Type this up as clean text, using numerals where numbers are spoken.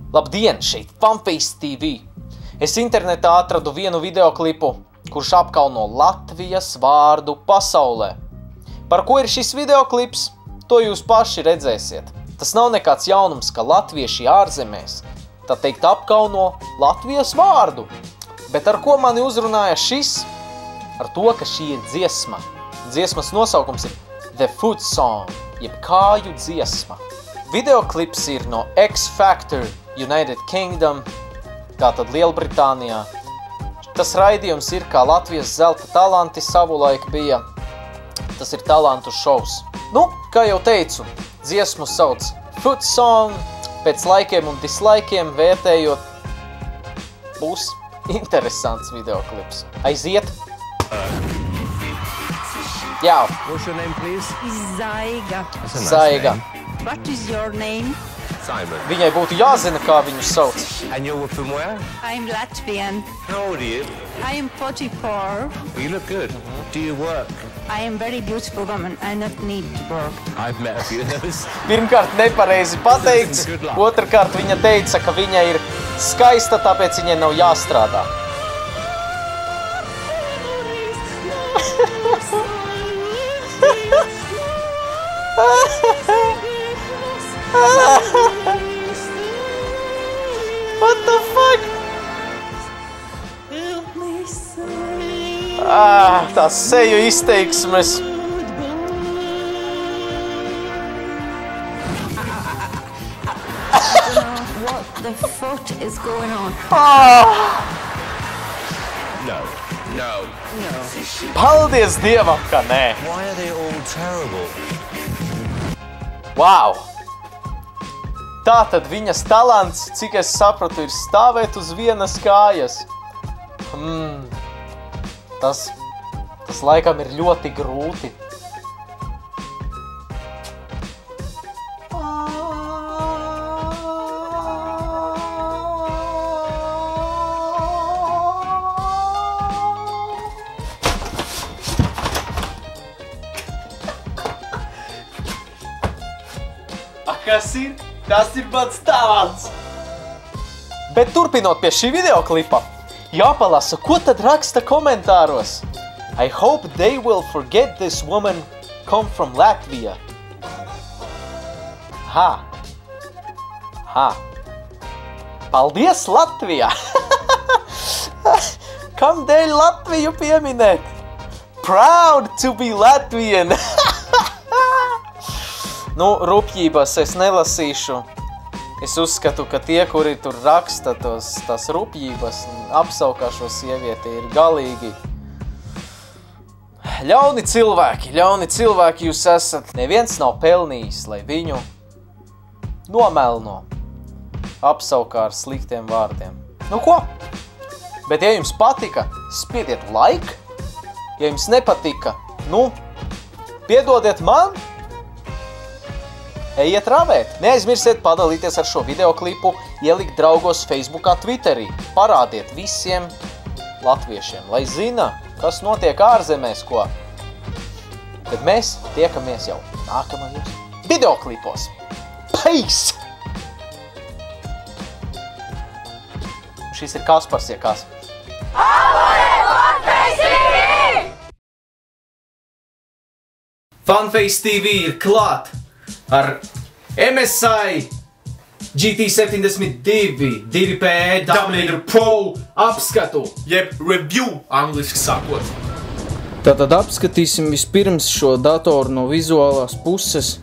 Labdien, šeit Funface TV. Es internetā atradu vienu videoklipu, kurš apkauno Latvijas vārdu pasaulē. Par ko ir šis videoklips, to jūs paši redzēsiet. Tas nav nekāds jaunums, ka latvieši ārzemēs, tā teikt, apkauno Latvijas vārdu. Bet ar ko mani uzrunāja šis? Ar to, ka šī ir dziesma. Dziesmas nosaukums ir The Foot Song, jeb kāju dziesma. Videoklips ir no X Factor United Kingdom, tātad Lielbritānijā. Tas raidījums ir kā Latvijas zelta talanti savulaik bija. Tas ir talantu šovs. Nu, kā jau teicu, dziesmu sauc Foot Song, pēc laikiem un dislaikiem vērtējot, būs interesants videoklips. Aiziet! Jā. What's your name, please? Zaiga. That's a nice Zaiga. name. What is your name? Simon. Viņai būtu jāzina, kā viņu sauc. And you're from where? I'm Latvian. How old are you? I am 44. You look good. Do you work? I am very beautiful woman. I don't need to work. I've met a few of those. Pirmkārt nepareizi pateikts, otrkārt viņa teica, ka viņa ir skaista, tāpēc viņai nav jāstrādā. What the fuck? Tās seju izteiksmes. What the fuck is going on? No. No. Paldies Dievam, ka nē. Why are they all terrible? Wow! Tātad viņas talants, cik es sapratu, ir stāvēt uz vienas kājas. Tas laikam ir ļoti grūti. Kas ir? Tas ir pats talants! Bet turpinot pie šī videoklipa, jāpalasa, ko tad raksta komentāros. I hope they will forget this woman come from Latvia. Paldies, Latvija! Kam dēļ Latviju pieminēt? Proud to be Latvian! Nu, rupjības es nelasīšu. Es uzskatu, ka tie, kuri tur raksta tās rupjības, apsaukā šo sievieti, ir galīgi. Ļauni cilvēki jūs esat. Neviens nav pelnījis, lai viņu nomelno. Apsaukā ar sliktiem vārdiem. Nu ko? Bet ja jums patika, spiediet like. Ja jums nepatika, nu, piedodiet man. Ejiet ravēt! Neaizmirsiet padalīties ar šo videoklipu, ielikt draugos Facebookā, Twitterī. Parādiet visiem latviešiem, lai zina, kas notiek ārzemēs, ko. Bet mēs tiekamies jau nākamajos videoklipos. Peace! Šis ir Kaspars, ja kas. Funface TV ir klāt! Ar MSI GT72 2PE Dominator Pro apskatu, jeb review, angliski sakot. Tātad apskatīsim vispirms šo datoru no vizuālās puses.